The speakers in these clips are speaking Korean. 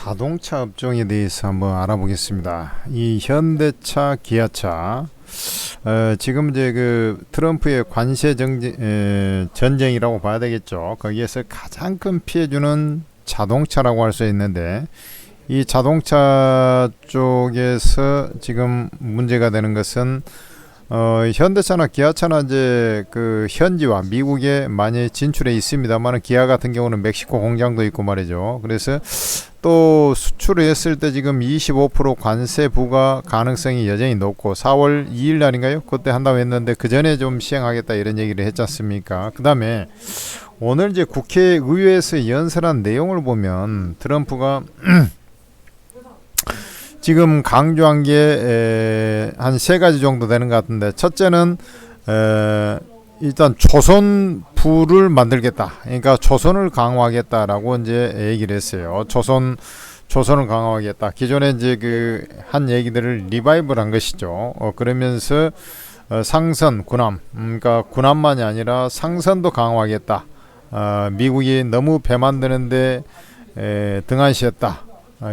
자동차 업종에 대해서 한번 알아보겠습니다. 이 현대차, 기아차, 지금 이제 그 트럼프의 관세 전쟁이라고 봐야 되겠죠. 거기에서 가장 큰 피해주는 자동차라고 할 수 있는데, 이 자동차 쪽에서 지금 문제가 되는 것은 현대차나 기아차나 이제 그 현지화 미국에 많이 진출해 있습니다만, 기아 같은 경우는 멕시코 공장도 있고 말이죠. 그래서 또 수출을 했을 때 지금 25% 관세 부과 가능성이 여전히 높고, 4월 2일 날인가요? 그때 한다고 했는데 그 전에 좀 시행하겠다 이런 얘기를 했지 않습니까? 그 다음에 오늘 이제 국회의회에서 연설한 내용을 보면 트럼프가 지금 강조한 게 한 세 가지 정도 되는 것 같은데, 첫째는 일단 조선부를 만들겠다. 그러니까 조선을 강화하겠다라고 이제 얘기를 했어요. 조선을 강화하겠다. 기존에 이제 그 한 얘기들을 리바이벌한 것이죠. 그러면서 상선, 군함, 그러니까 군함만이 아니라 상선도 강화하겠다. 미국이 너무 배 만드는데 등한시했다.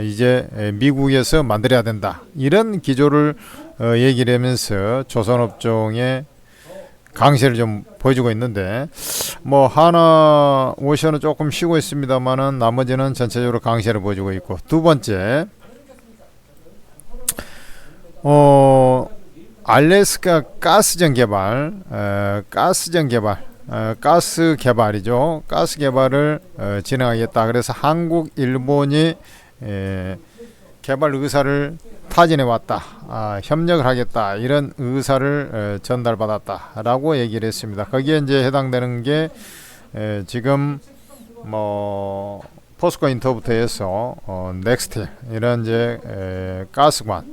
이제 미국에서 만들어야 된다. 이런 기조를 얘기를 하면서 조선업종의 강세를 좀 보여주고 있는데, 뭐 하나 오션은 조금 쉬고 있습니다만은 나머지는 전체적으로 강세를 보여주고 있고, 두 번째 알래스카 가스 개발이죠. 가스 개발을 진행하겠다. 그래서 한국, 일본이 개발 의사를 타진해 왔다. 협력을 하겠다. 이런 의사를 전달받았다라고 얘기를 했습니다. 거기에 이제 해당되는 게 지금 뭐 포스코 인터부터 해서 넥스트 이런 이제 가스관,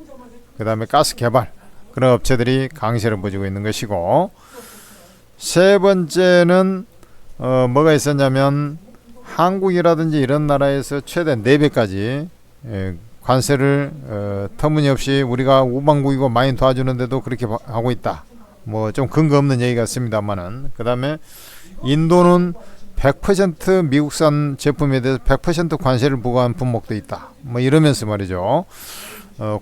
그다음에 가스 개발 그런 업체들이 강세를 보여주고 있는 것이고, 세 번째는 뭐가 있었냐면, 한국이라든지 이런 나라에서 최대 4배까지 관세를 터무니없이, 우리가 우방국이고 많이 도와주는데도 그렇게 하고 있다. 뭐 좀 근거 없는 얘기 같습니다만은, 그 다음에 인도는 100% 미국산 제품에 대해서 100% 관세를 부과한 품목도 있다. 뭐 이러면서 말이죠.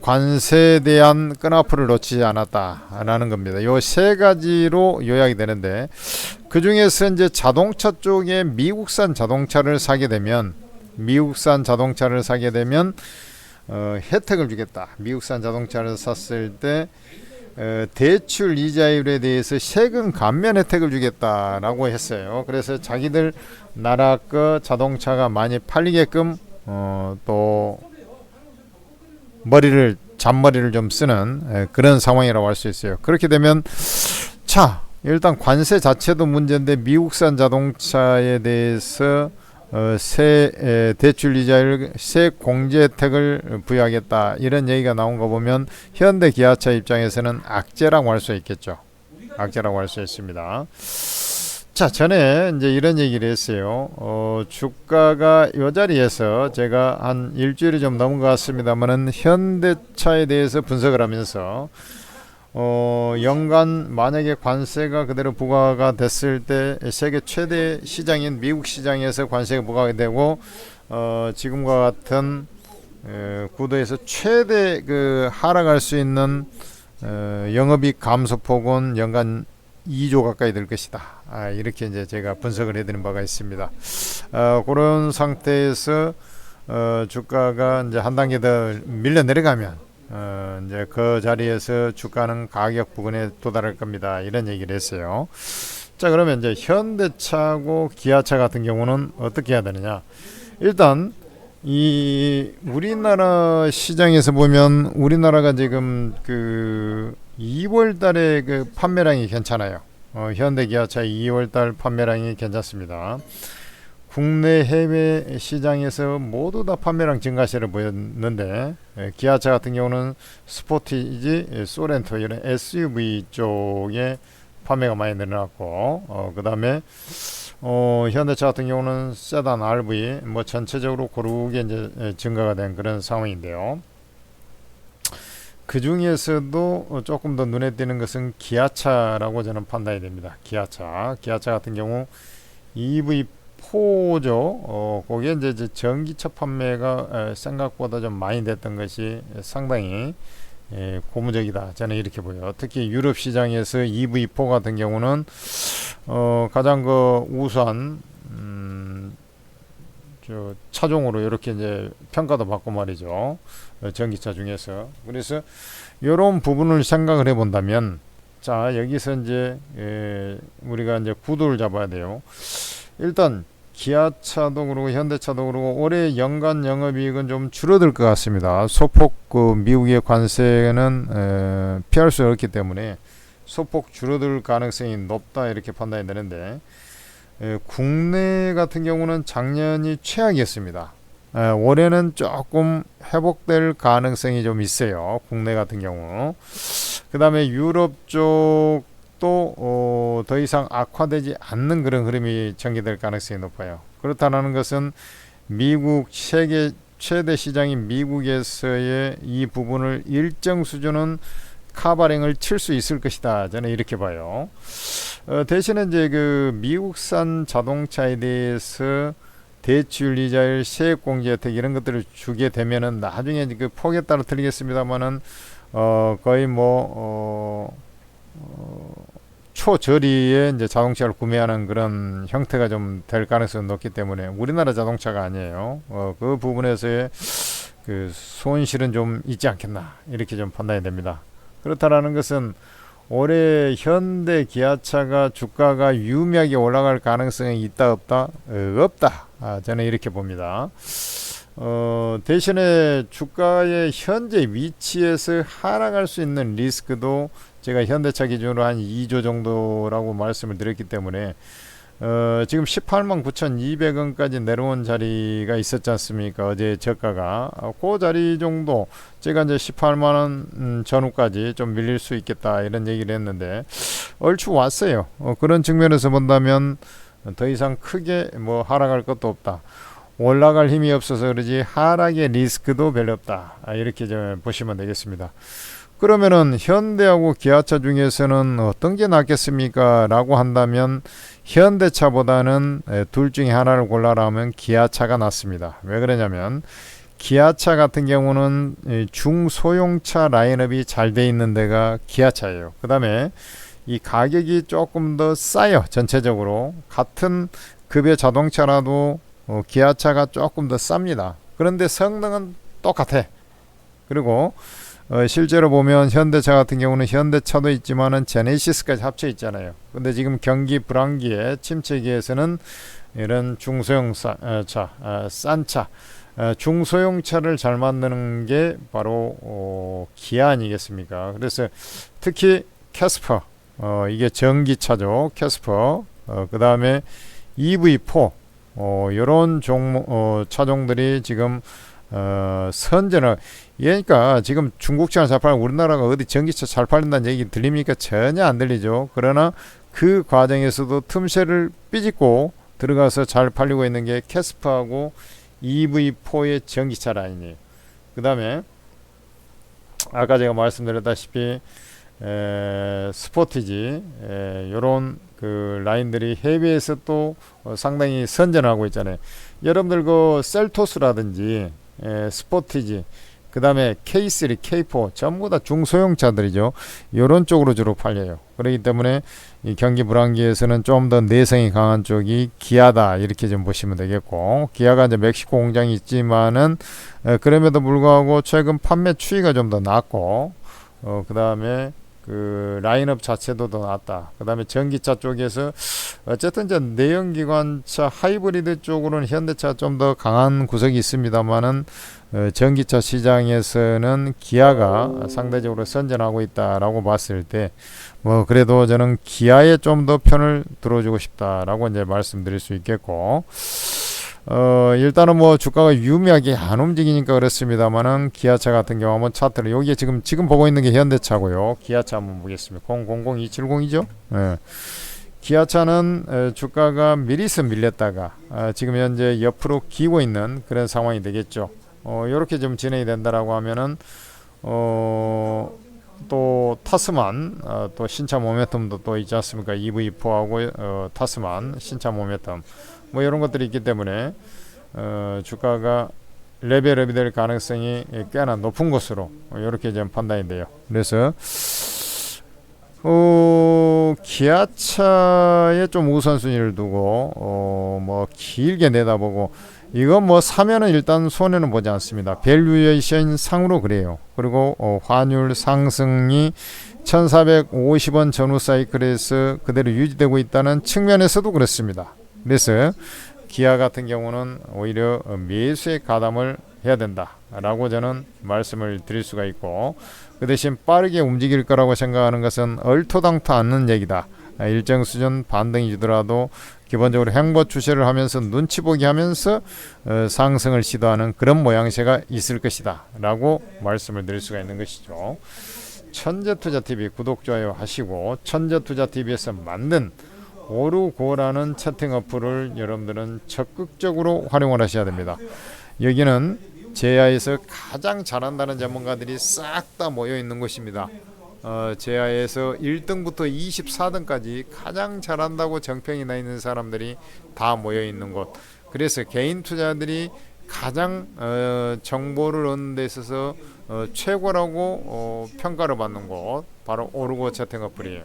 관세에 대한 끈앞을 놓치지 않았다라는 겁니다. 요 세 가지로 요약이 되는데, 그 중에서 이제 자동차 쪽에 미국산 자동차를 사게 되면 혜택을 주겠다. 미국산 자동차를 샀을 때 대출 이자율에 대해서 세금 감면 혜택을 주겠다라고 했어요. 그래서 자기들 나라 거 자동차가 많이 팔리게끔 또 잔머리를 좀 쓰는 그런 상황이라고 할 수 있어요. 그렇게 되면 일단 관세 자체도 문제인데, 미국산 자동차에 대해서 대출 이자율 공제 혜택을 부여하겠다 이런 얘기가 나온 거 보면, 현대 기아차 입장에서는 악재라고 할 수 있겠죠. 악재라고 할 수 있습니다. 전에 이제 이런 얘기를 했어요. 주가가 이 자리에서 제가 한 일주일이 좀 넘은 것 같습니다만은, 현대차에 대해서 분석을 하면서 연간 만약에 관세가 그대로 부과가 됐을 때 세계 최대 시장인 미국 시장에서 관세가 부과가 되고, 지금과 같은 구도에서 최대 하락할 수 있는 영업이익 감소폭은 연간 2조 가까이 될 것이다. 이렇게 이제 제가 분석을 해드린 바가 있습니다. 그런 상태에서 주가가 이제 한 단계 더 밀려 내려가면 이제 그 자리에서 주가는 가격 부근에 도달할 겁니다. 이런 얘기를 했어요. 그러면 이제 현대차고 기아차 같은 경우는 어떻게 해야 되느냐? 일단 이 우리나라 시장에서 보면, 우리나라가 지금 2월 달에 판매량이 괜찮아요. 현대 기아차 2월 달 판매량이 괜찮습니다. 국내 해외 시장에서 모두 다 판매량 증가세를 보였는데, 기아차 같은 경우는 스포티지, 소렌토 이런 SUV 쪽에 판매가 많이 늘어났고, 그 다음에 현대차 같은 경우는 세단, RV 뭐 전체적으로 고르게 이제 증가가 된 그런 상황인데요. 그 중에서도 조금 더 눈에 띄는 것은 기아차라고 저는 판단이 됩니다. 기아차 같은 경우 EV EV4죠. 거기에 이제 전기차 판매가 생각보다 좀 많이 됐던 것이 상당히 고무적이다. 저는 이렇게 보여요. 특히 유럽 시장에서 EV4 같은 경우는 가장 그 우수한 저 차종으로 이렇게 이제 평가도 받고 말이죠. 전기차 중에서. 그래서 이런 부분을 생각을 해본다면, 자 여기서 이제 우리가 이제 구도를 잡아야 돼요. 일단 기아차도 그렇고 현대차도 그렇고 올해 연간 영업이익은 좀 줄어들 것 같습니다. 소폭 그 미국의 관세는 피할 수 없기 때문에 소폭 줄어들 가능성이 높다 이렇게 판단이 되는데, 국내 같은 경우는 작년이 최악이었습니다. 올해는 조금 회복될 가능성이 좀 있어요. 국내 같은 경우. 그 다음에 유럽 쪽도 더 이상 악화되지 않는 그런 흐름이 전개될 가능성이 높아요. 그렇다는 것은 미국 세계 최대 시장인 미국에서의 이 부분을 일정 수준은 카바링을 칠 수 있을 것이다. 저는 이렇게 봐요. 대신에 이제 그 미국산 자동차에 대해서 대출 이자율, 세액 공제 혜택 이런 것들을 주게 되면은 나중에 그 폭에 따라 틀리겠습니다만은 거의 뭐 초저리에 이제 자동차를 구매하는 그런 형태가 좀 될 가능성이 높기 때문에 우리나라 자동차가 아니에요. 그 부분에서의 그 손실은 좀 있지 않겠나 이렇게 좀 판단이 됩니다. 그렇다라는 것은 올해 현대 기아차가 주가가 유의미하게 올라갈 가능성이 있다 없다? 없다. 저는 이렇게 봅니다. 대신에 주가의 현재 위치에서 하락할 수 있는 리스크도 제가 현대차 기준으로 한 2조 정도라고 말씀을 드렸기 때문에 지금 18만 9,200원까지 내려온 자리가 있었지 않습니까? 어제 저가가 그 자리 정도 제가 이제 18만원 전후까지 좀 밀릴 수 있겠다 이런 얘기를 했는데 얼추 왔어요. 그런 측면에서 본다면 더 이상 크게 뭐 하락할 것도 없다. 올라갈 힘이 없어서 그러지 하락의 리스크도 별로 없다. 이렇게 좀 보시면 되겠습니다. 그러면은 현대하고 기아차 중에서는 어떤 게 낫겠습니까? 라고 한다면 현대차보다는 둘 중에 하나를 골라라 하면 기아차가 낫습니다. 왜 그러냐면 기아차 같은 경우는 중소형차 라인업이 잘 돼 있는 데가 기아차예요. 그 다음에 이 가격이 조금 더 싸요. 전체적으로 같은 급의 자동차라도 기아차가 조금 더 쌉니다. 그런데 성능은 똑같아. 그리고 실제로 보면 현대차 같은 경우는 현대차도 있지만은 제네시스까지 합쳐 있잖아요. 근데 지금 경기 불황기에 침체기에서는 이런 중소형차, 싼 차, 중소형차를 잘 만드는 게 바로 기아 아니겠습니까? 그래서 특히 캐스퍼, 이게 전기차죠. 캐스퍼, 그 다음에 EV4, 이런 차종들이 지금 선전을 그러니까 지금 중국차가 잘 팔고 우리나라가 어디 전기차 잘 팔린다는 얘기 들립니까? 전혀 안 들리죠. 그러나 그 과정에서도 틈새를 삐짓고 들어가서 잘 팔리고 있는 게 캐스퍼하고 EV4의 전기차 라인이에요. 그 다음에 아까 제가 말씀드렸다시피 스포티지 요런 그 라인들이 해외에서 또 상당히 선전하고 있잖아요. 여러분들 그 셀토스라든지 스포티지 그 다음에 K3, K4 전부 다 중소형차들이죠. 이런 쪽으로 주로 팔려요. 그렇기 때문에 이 경기 불황기에서는 좀 더 내성이 강한 쪽이 기아다 이렇게 좀 보시면 되겠고, 기아가 이제 멕시코 공장이 있지만은 그럼에도 불구하고 최근 판매 추이가 좀 더 낮고 그 다음에 그 라인업 자체도 더 낫다. 그 다음에 전기차 쪽에서 어쨌든 이제 내연기관차 하이브리드 쪽으로는 현대차가 좀 더 강한 구석이 있습니다만은 전기차 시장에서는 기아가 상대적으로 선전하고 있다라고 봤을 때 뭐 그래도 저는 기아에 좀 더 편을 들어주고 싶다라고 이제 말씀드릴 수 있겠고, 일단은 뭐 주가가 유의미하게 안 움직이니까 그렇습니다만은 기아차 같은 경우 한번 차트를 여기에 지금 보고 있는 게 현대차고요. 기아차 한번 보겠습니다. 000270이죠. 예. 기아차는 주가가 미리서 밀렸다가 지금 현재 옆으로 기고 있는 그런 상황이 되겠죠. 이렇게 좀 진행이 된다라고 하면은 또 타스만 또 신차 모멘텀도 또 있지 않습니까? EV4하고 타스만 신차 모멘텀 뭐 이런 것들이 있기 때문에 주가가 레벨업이 될 가능성이 꽤나 높은 것으로 이렇게 좀 판단이 돼요. 그래서 기아차에 좀 우선순위를 두고 뭐 길게 내다보고, 이건 뭐 사면은 일단 손해는 보지 않습니다. 밸류에이션 상으로 그래요. 그리고 환율 상승이 1450원 전후 사이클에서 그대로 유지되고 있다는 측면에서도 그렇습니다. 그래서 기아 같은 경우는 오히려 매수에 가담을 해야 된다라고 저는 말씀을 드릴 수가 있고, 그 대신 빠르게 움직일 거라고 생각하는 것은 얼토당토 않는 얘기다. 일정 수준 반등이 주더라도 기본적으로 행보 추세를 하면서 눈치 보기 하면서 상승을 시도하는 그런 모양새가 있을 것이다 라고 말씀을 드릴 수가 있는 것이죠. 천재투자TV 구독, 좋아요 하시고, 천재투자TV에서 만든 오르고라는 채팅 어플을 여러분들은 적극적으로 활용을 하셔야 됩니다. 여기는 제야에서 가장 잘한다는 전문가들이 싹 다 모여 있는 곳입니다. 제야에서 1등부터 24등까지 가장 잘한다고 정평이 나 있는 사람들이 다 모여 있는 곳. 그래서 개인 투자들이 가장 정보를 얻는 데 있어서 최고라고 평가를 받는 곳, 바로 오르고 채팅 어플이에요.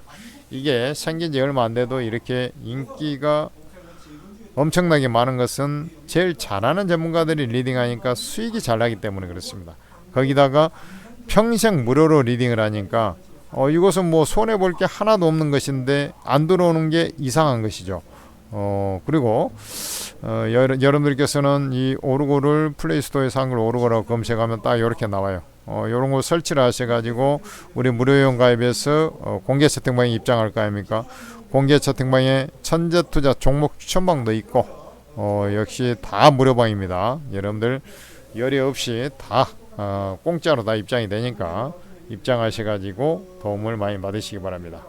이게 생긴 지 얼마 안 돼도 이렇게 인기가 엄청나게 많은 것은 제일 잘하는 전문가들이 리딩하니까 수익이 잘 나기 때문에 그렇습니다. 거기다가 평생 무료로 리딩을 하니까 이것은 뭐 손해볼 게 하나도 없는 것인데 안 들어오는 게 이상한 것이죠. 그리고 여러분들께서는 이 오르고를 플레이스토어에서 한글 오르고라고 검색하면 딱 이렇게 나와요. 이런 거 설치를 하셔가지고 우리 무료회원 가입해서 공개 채팅방에 입장할 거 아닙니까? 공개 채팅방에 천재투자 종목 추천방도 있고, 역시 다 무료방입니다. 여러분들 열이 없이 다 공짜로 다 입장이 되니까 입장하셔가지고 도움을 많이 받으시기 바랍니다.